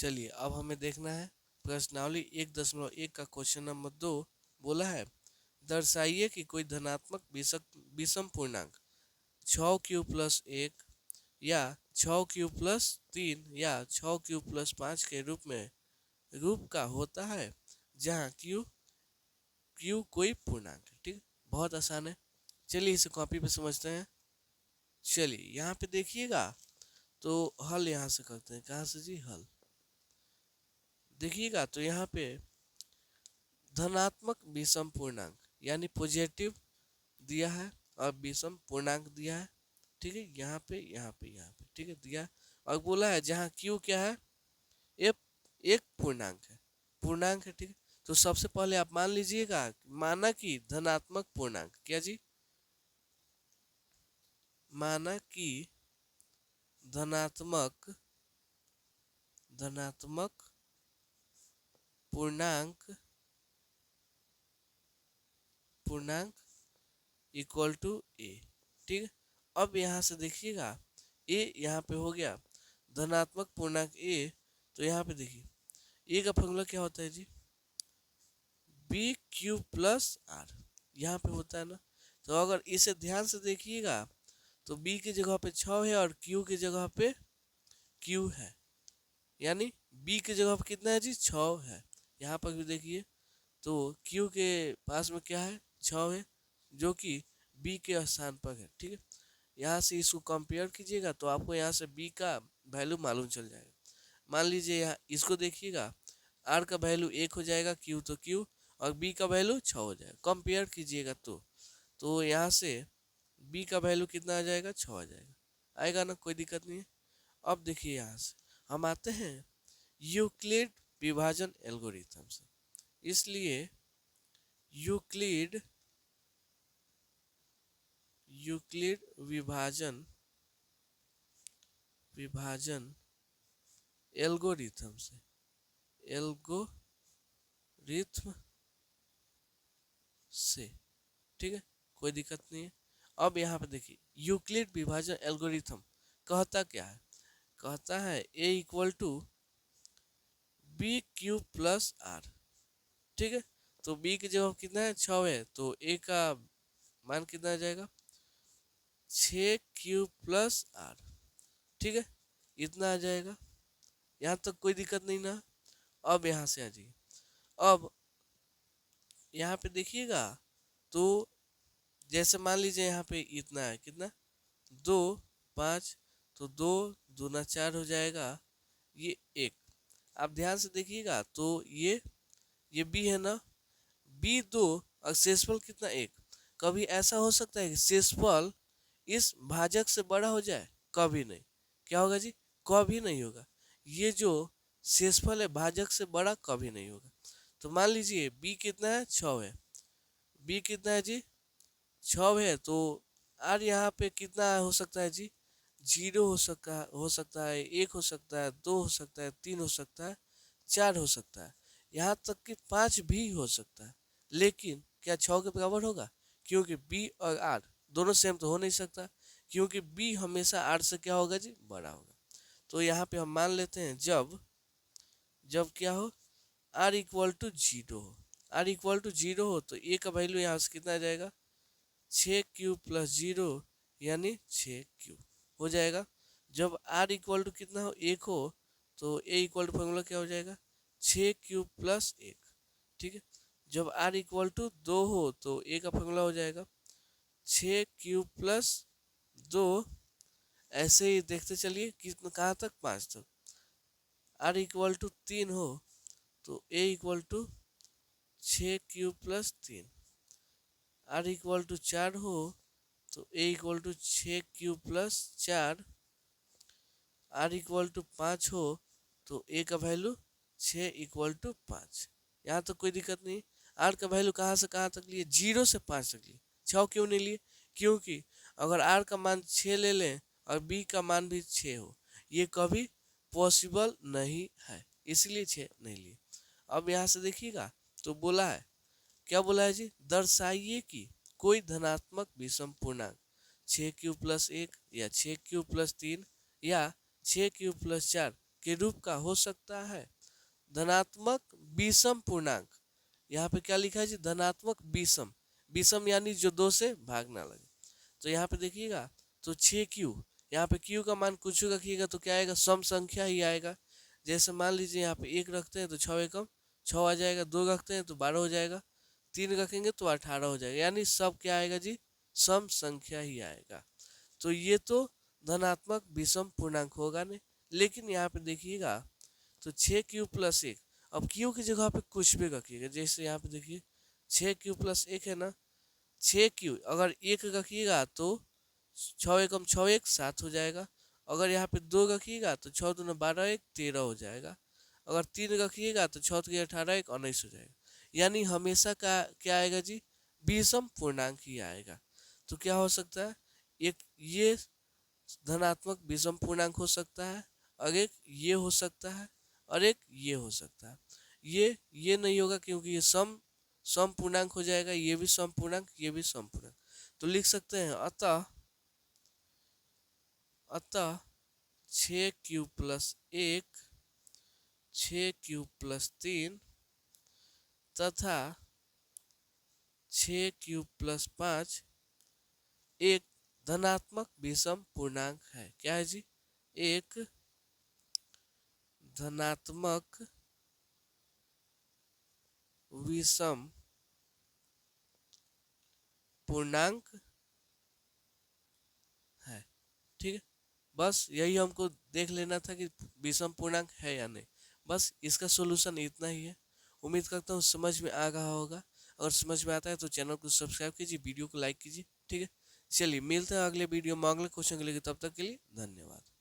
चलिए अब हमें देखना है प्रश्नावली 1.1 का क्वेश्चन नंबर 2 बोला है दर्शाइए कि कोई धनात्मक विषम पूर्णांक 6q+1 या 6q+3 या 6q+5 के रूप का होता है जहाँ q कोई पूर्णांक है। ठीक, बहुत आसान है। चलिए इसे कॉपी पे समझते हैं। चलिए यहाँ पे देखिएगा तो हल यहाँ से करते हैं। कहाँ से जी? हल देखिएगा तो यहाँ पे धनात्मक विषम पूर्णांक यानी पॉजिटिव दिया है और विषम पूर्णांक दिया है। ठीक है, यहाँ पे ठीक है दिया। और बोला है जहाँ q क्या है? एक पूर्णांक है। ठीक है, तो सबसे पहले आप मान लीजिएगा, माना कि धनात्मक पूर्णांक क्या जी? माना कि धनात्मक पूर्णांक इक्वल टू ए। ठीक है, अब यहाँ से देखिएगा ए यहाँ पे हो गया धनात्मक पूर्णांक ए, तो यहाँ पे देखिए ए का फॉर्मूला क्या होता है जी? BQ+R यहाँ पे होता है ना। तो अगर इसे ध्यान से देखिएगा तो B की जगह पे 6 है और Q की जगह पे Q है, यानी B की जगह पे कितना है जी? 6 है। यहाँ पर भी देखिए तो Q के पास में क्या है? 6 है, जो कि B के स्थान पर है। ठीक है, यहाँ से इसको कंपेयर कीजिएगा तो आपको यहाँ से B का वैल्यू मालूम चल जाएगा। मान लीजिए यहाँ इसको देखिएगा, R का वैल्यू 1 हो जाएगा, Q तो Q और B का वैल्यू 6 हो जाएगा। कंपेयर कीजिएगा तो यहाँ से B का वैल्यू कितना आ जाएगा? 6 आ जाएगा। आएगा ना, कोई दिक्कत नहीं है। अब देखिए यहाँ से हम आते हैं यूक्लिड विभाजन एल्गोरिथम से। इसलिए यूक्लिड विभाजन एल्गोरिथम से ठीक है, कोई दिक्कत नहीं है। अब यहाँ पे देखिए यूक्लिड विभाजन एल्गोरिथम कहता क्या है? कहता है a इक्वल टू BQ+R। ठीक है, तो B की जगह कितना है? 6 है, तो a का मान कितना आ जाएगा? 6q+R। ठीक है, इतना आ जाएगा। यहाँ तक कोई दिक्कत नहीं ना। अब यहाँ से आ जाइए। अब यहाँ पे देखिएगा तो जैसे मान लीजिए यहाँ पे इतना है, कितना? 2 5, तो 2 दूना 4 हो जाएगा, ये 1। आप ध्यान से देखिएगा तो ये B है ना, B 2 और शेषफल कितना? 1। कभी ऐसा हो सकता है कि शेषफल इस भाजक से बड़ा हो जाए? कभी नहीं। क्या होगा जी? कभी नहीं होगा। ये जो शेषफल है भाजक से बड़ा कभी नहीं होगा। तो मान लीजिए B कितना है? 6 है। B कितना है जी? 6 है, तो R यहाँ पे कितना हो सकता है जी? 0 हो सकता है, 1 हो सकता है, 2 हो सकता है, 3 हो सकता है, 4 हो सकता है, यहाँ तक कि 5 भी हो सकता है। लेकिन क्या 6 के बराबर होगा? क्योंकि B और R दोनों सेम तो हो नहीं सकता, क्योंकि B हमेशा R से क्या होगा जी? बड़ा होगा। तो यहाँ पे हम मान लेते हैं जब क्या हो? R इक्वल टू 0 हो। R इक्वल टू 0 हो तो A का वैल्यू यहाँ से कितना आ जाएगा? 6q+0 यानी 6q हो जाएगा। जब R इक्वल टू कितना हो? 1 हो तो A इक्वल टू फॉर्मूला क्या हो जाएगा? 6q+1। ठीक है, जब R इक्वल टू 2 हो तो A का फॉर्मूला हो जाएगा 6q+2। ऐसे ही देखते चलिए कितना, कहाँ तक? 5 तक। R इक्वल टू 3 हो तो A equal to 6q+3। R equal to 4 हो तो A equal to 6q+4। R equal to 5 हो तो A का वैल्यू 6 इक्वल टू 5। यहाँ तक कोई दिक्कत नहीं। R का वैल्यू कहाँ से कहाँ तक लिए? 0 से 5 तक लिए। 6 क्यों नहीं लिए? क्योंकि अगर R का मान 6 ले लें और B का मान भी 6 हो, ये कभी पॉसिबल नहीं है, इसलिए 6 नहीं लिए। अब यहाँ से देखिएगा तो बोला है, क्या बोला है जी? दर्शाइए कि कोई धनात्मक विषम पूर्णांक 6q+1 या 6q+3 या 6q+4 के रूप का हो सकता है धनात्मक विषम पूर्णांक। यहाँ पे क्या लिखा है जी, धनात्मक विषम, विषम यानी जो दो से भाग ना लगे। तो यहाँ पे देखिएगा, तो 6Q, यहाँ पे Q का मान कुछ रखिएगा तो क्या आएगा, सम संख्या ही आएगा। जैसे मान लीजिए यहाँ पे 1 रखते हैं तो 6 एकम 6 आ जाएगा, 2 रखते हैं तो 12 हो जाएगा, 3 रखेंगे तो 18 हो जाएगा, यानी सब क्या आएगा जी, सम संख्या ही आएगा। तो ये तो धनात्मक विषम पूर्णांक होगा नहीं। लेकिन यहाँ पे देखिएगा, तो 6Q+1, अब Q की जगह पे कुछ भी रखिएगा। जैसे यहाँ पे देखिए 6Q+1 है ना, 6Q अगर 1 रखिएगा तो 6 एकम 6 1 7 हो जाएगा। अगर यहाँ पे 2 रखिएगा तो 6 दूना 12 1 13 हो जाएगा। अगर 3 रखिएगा तो 6 3 18 1 19 हो जाएगा। यानी हमेशा का क्या आएगा जी, विषम पूर्णांक ही आएगा। तो क्या हो सकता है, एक ये धनात्मक विषम पूर्णांक हो सकता है, और एक ये हो सकता है, और एक ये हो सकता है। ये नहीं होगा क्योंकि ये सम पूर्णांक हो जाएगा, ये भी सम पूर्णांक, ये भी सम पूर्णांक। तो लिख सकते हैं अतः 6Q+1 6Q+3 तथा 6Q+5 एक धनात्मक विषम पूर्णांक है। क्या है जी, एक धनात्मक विषम पूर्णांक है। ठीक है, बस यही हमको देख लेना था कि विषम पूर्णांक है या नहीं। बस इसका सॉल्यूशन इतना ही है। उम्मीद करता हूँ समझ में आ रहा होगा। अगर समझ में आता है तो चैनल को सब्सक्राइब कीजिए, वीडियो को लाइक कीजिए। ठीक है, चलिए मिलते हैं अगले वीडियो में अगले क्वेश्चन के लिए। तब तक के लिए धन्यवाद।